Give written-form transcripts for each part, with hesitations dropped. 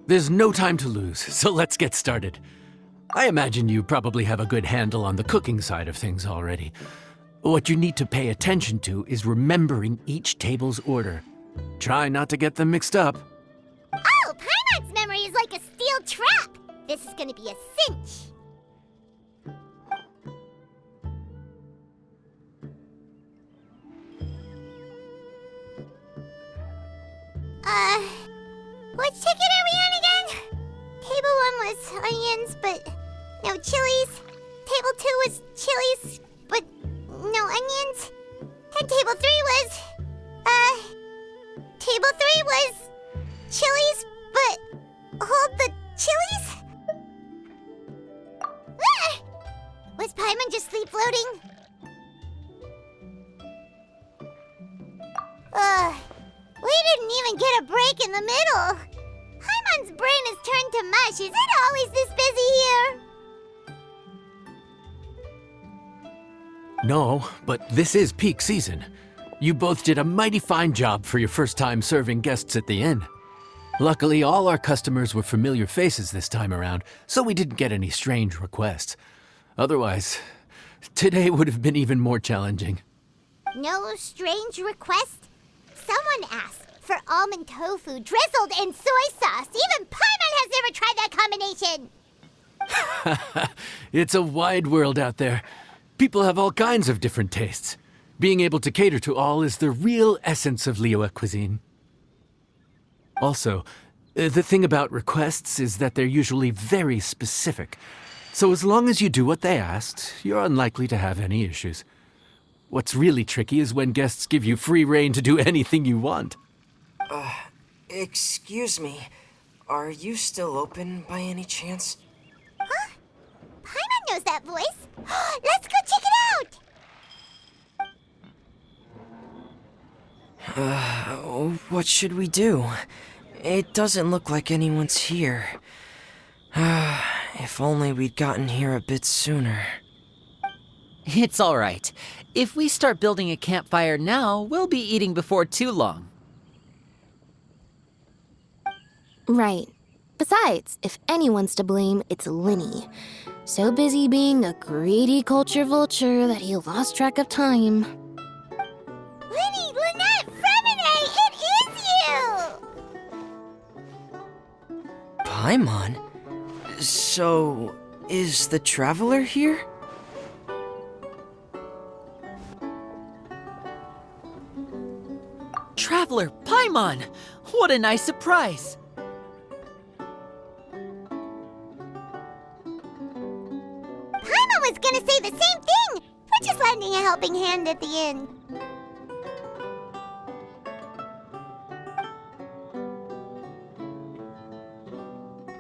There's no time to lose, so let's get started. I imagine you probably have a good handle on the cooking side of things already. What you need to pay attention to is remembering each table's order. Try not to get them mixed up. Oh, Paimon's memory is like a steel trap! This is gonna be a cinch! Which ticket are we on again? Table 1 was onions, but no chilies. Table 2 was chilies, but no onions. And table 3 was, table 3 was chilies, but hold the chilies? Ah! Was Paimon just sleep floating? We didn't even get a break in the middle. Paimon's brain has turned to mush. Is it always this busy here? No, but this is peak season. You both did a mighty fine job for your first time serving guests at the inn. Luckily, all our customers were familiar faces this time around, so we didn't get any strange requests. Otherwise, today would have been even more challenging. No strange request? Someone asked for almond tofu drizzled in soy sauce. Even Paimon has never tried that combination. It's a wide world out there. People have all kinds of different tastes. Being able to cater to all is the real essence of Liyue cuisine. Also, the thing about requests is that they're usually very specific. So as long as you do what they asked, you're unlikely to have any issues. What's really tricky is when guests give you free rein to do anything you want. Excuse me. Are you still open by any chance? Huh? Paimon knows that voice. Let's go check it out! What should we do? It doesn't look like anyone's here. If only we'd gotten here a bit sooner. It's all right. If we start building a campfire now, we'll be eating before too long. Right. Besides, if anyone's to blame, it's Linny. So busy being a greedy culture vulture that he lost track of time. Linny, Lynette, Fremine, it is you! Paimon? So, is the Traveler here? Traveler, Paimon! What a nice surprise! Paimon was gonna say the same thing! We're just lending a helping hand at the inn.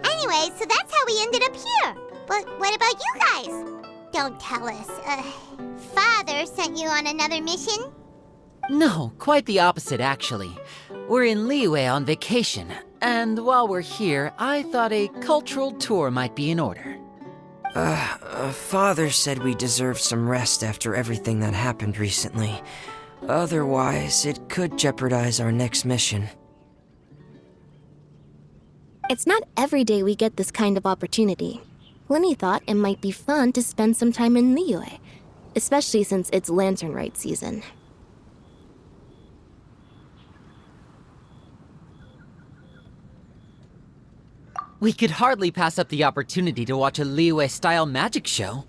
Anyway, so that's how we ended up here. But what about you guys? Don't tell us. Father sent you on another mission? No, quite the opposite, actually. We're in Liyue on vacation, and while we're here, I thought a cultural tour might be in order. Father said we deserve some rest after everything that happened recently. Otherwise, it could jeopardize our next mission. It's not every day we get this kind of opportunity. Linny thought it might be fun to spend some time in Liyue, especially since it's Lantern Rite season. We could hardly pass up the opportunity to watch a Liyue-style magic show.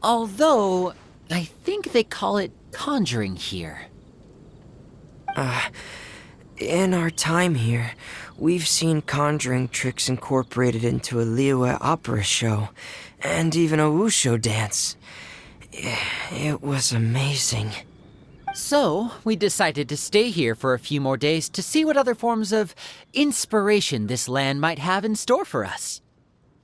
Although, I think they call it conjuring here. In our time here, we've seen conjuring tricks incorporated into a Liyue opera show, and even a wushu dance. It was amazing. So, we decided to stay here for a few more days to see what other forms of inspiration this land might have in store for us.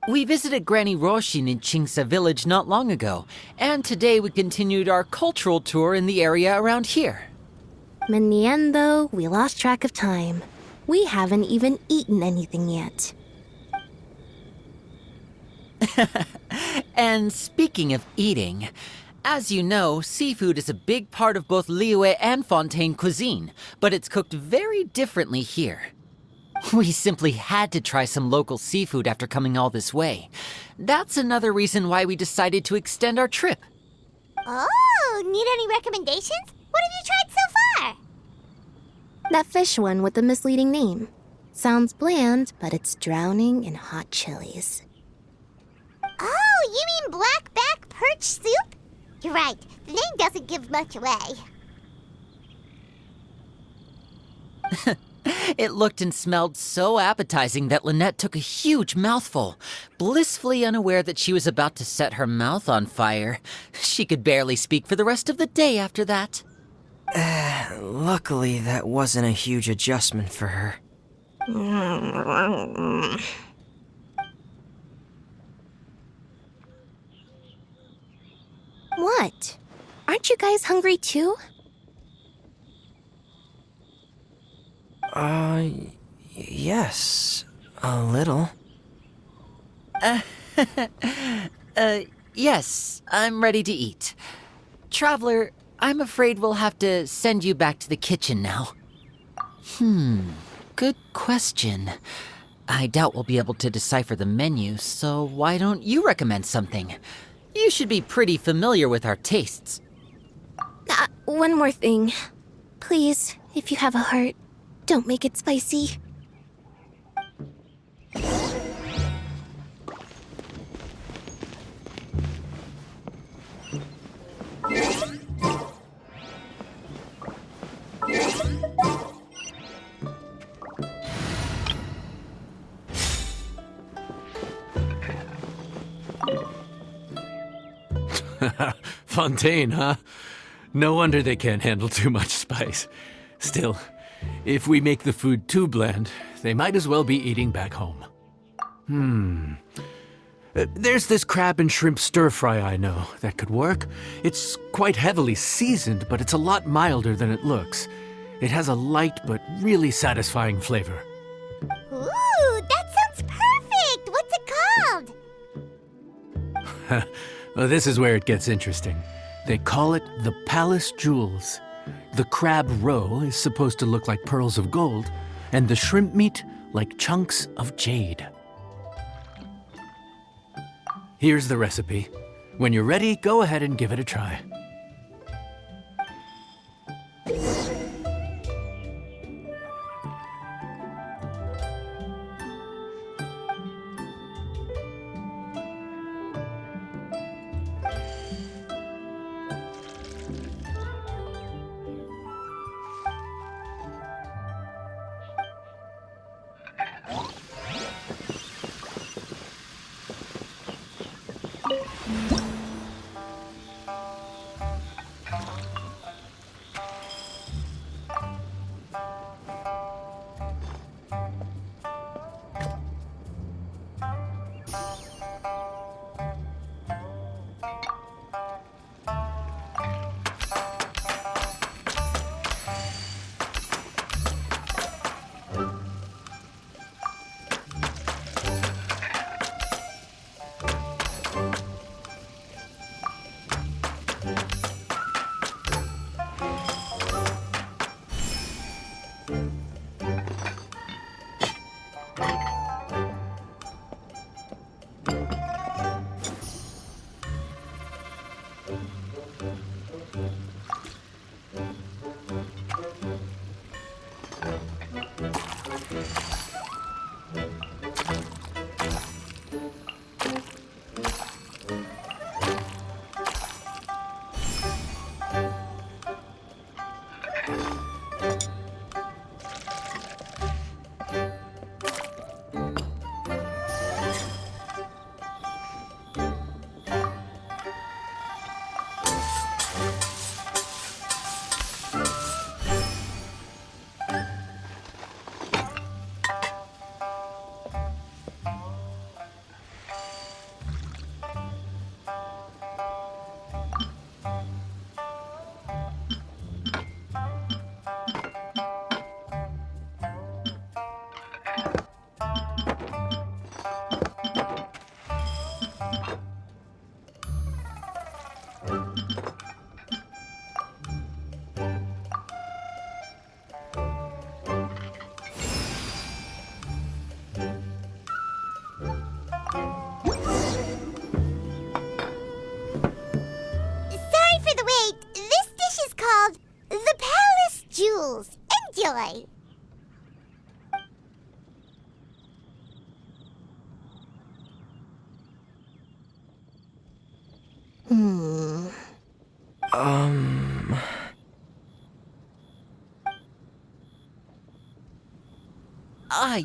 We visited Granny Roshin in Chingsa village not long ago, and today we continued our cultural tour in the area around here. In the end, though, we lost track of time. We haven't even eaten anything yet. And speaking of eating, as you know, seafood is a big part of both Liyue and Fontaine cuisine, but it's cooked very differently here. We simply had to try some local seafood after coming all this way. That's another reason why we decided to extend our trip. Oh, need any recommendations? What have you tried so far? That fish one with the misleading name. Sounds bland, but it's drowning in hot chilies. Oh, you mean blackback perch soup? You're right, the name doesn't give much away. It looked and smelled so appetizing that Lynette took a huge mouthful, blissfully unaware that she was about to set her mouth on fire. She could barely speak for the rest of the day after that. Luckily, that wasn't a huge adjustment for her. What? Aren't you guys hungry too? Yes, a little. Yes, I'm ready to eat. Traveler, I'm afraid we'll have to send you back to the kitchen now. Good question. I doubt we'll be able to decipher the menu, so why don't you recommend something? You should be pretty familiar with our tastes. One more thing. Please, if you have a heart, don't make it spicy. Fontaine, huh? No wonder they can't handle too much spice. Still, if we make the food too bland, they might as well be eating back home. There's this crab and shrimp stir-fry I know that could work. It's quite heavily seasoned, but it's a lot milder than it looks. It has a light but really satisfying flavor. Ooh, that sounds perfect! What's it called? Well, this is where it gets interesting. They call it the Palace Jewels. The crab roe is supposed to look like pearls of gold, and the shrimp meat like chunks of jade. Here's the recipe. When you're ready, go ahead and give it a try.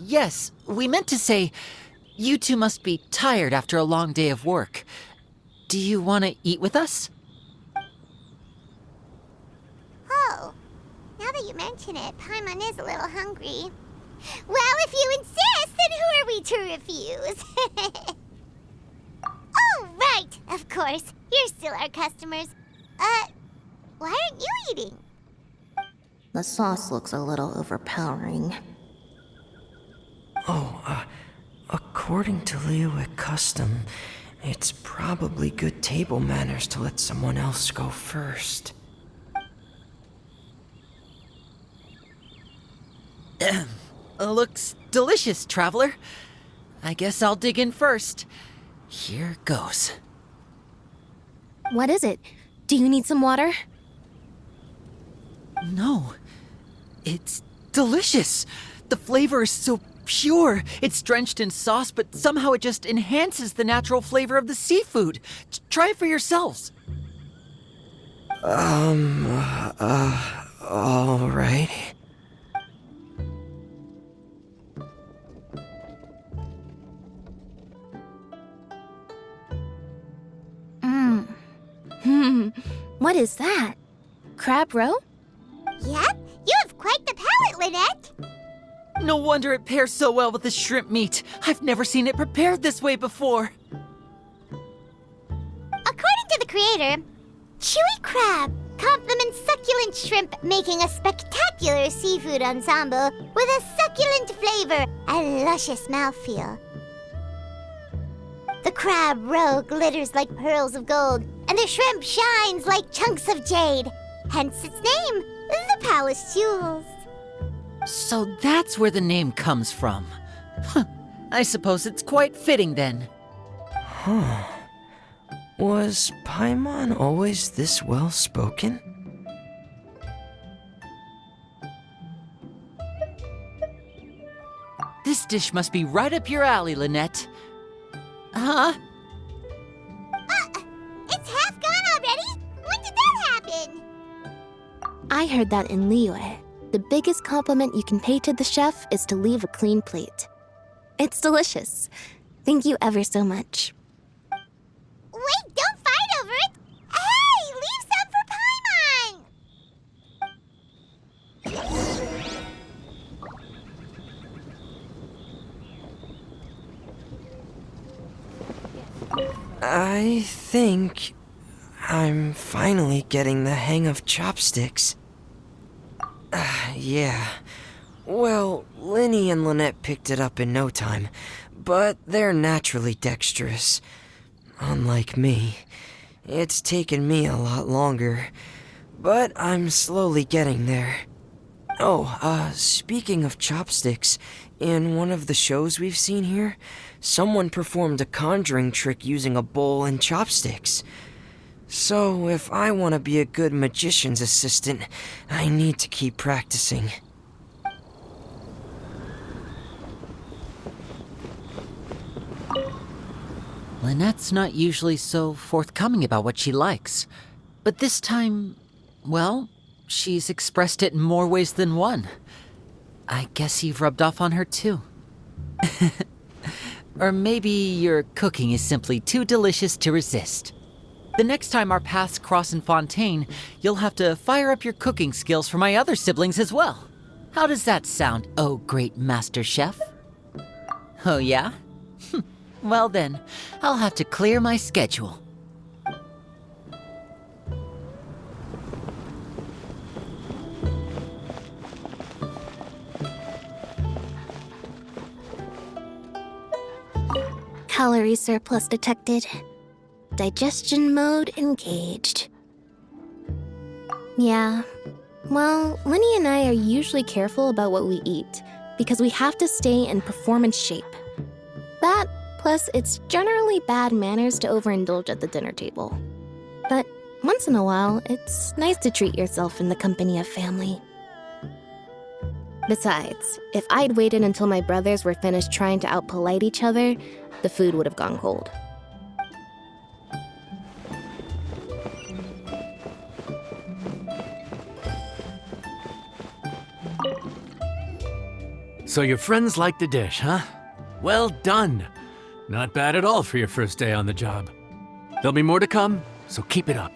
Yes. We meant to say, you two must be tired after a long day of work. Do you want to eat with us? Oh, now that you mention it, Paimon is a little hungry. Well, if you insist, then who are we to refuse? Oh, right, of course. You're still our customers. Why aren't you eating? The sauce looks a little overpowering. According to Liyue custom, it's probably good table manners to let someone else go first. Looks delicious, traveler. I guess I'll dig in first. Here goes. What is it? Do you need some water? No. It's delicious. The flavor is so pure. It's drenched in sauce, but somehow it just enhances the natural flavor of the seafood. Try it for yourselves. Alright. What is that? Crab roe? Yep, you have quite the palate, Lynette. No wonder it pairs so well with the shrimp meat. I've never seen it prepared this way before. According to the creator, chewy crab complements succulent shrimp, making a spectacular seafood ensemble with a succulent flavor and luscious mouthfeel. The crab roe glitters like pearls of gold, and the shrimp shines like chunks of jade. Hence its name, the Palace Jewels. So that's where the name comes from. I suppose it's quite fitting then. Was Paimon always this well-spoken? This dish must be right up your alley, Lynette. Huh? It's half gone already? When did that happen? I heard that in Liyue. The biggest compliment you can pay to the chef is to leave a clean plate. It's delicious. Thank you ever so much. Wait, don't fight over it! Hey, leave some for Paimon! I think I'm finally getting the hang of chopsticks. Yeah. Well, Linny and Lynette picked it up in no time, but they're naturally dexterous. Unlike me, it's taken me a lot longer, but I'm slowly getting there. Oh, speaking of chopsticks, in one of the shows we've seen here, someone performed a conjuring trick using a bowl and chopsticks. So, if I want to be a good magician's assistant, I need to keep practicing. Lynette's not usually so forthcoming about what she likes. But this time, well, she's expressed it in more ways than one. I guess you've rubbed off on her too. Or maybe your cooking is simply too delicious to resist. The next time our paths cross in Fontaine, you'll have to fire up your cooking skills for my other siblings as well. How does that sound, oh great master chef? Oh yeah? Well then, I'll have to clear my schedule. Calorie surplus detected. Digestion mode engaged. Yeah. Well, Linny and I are usually careful about what we eat because we have to stay in performance shape. That, plus it's generally bad manners to overindulge at the dinner table. But once in a while, it's nice to treat yourself in the company of family. Besides, if I'd waited until my brothers were finished trying to outpolite each other, the food would have gone cold. So your friends like the dish, huh? Well done. Not bad at all for your first day on the job. There'll be more to come, so keep it up.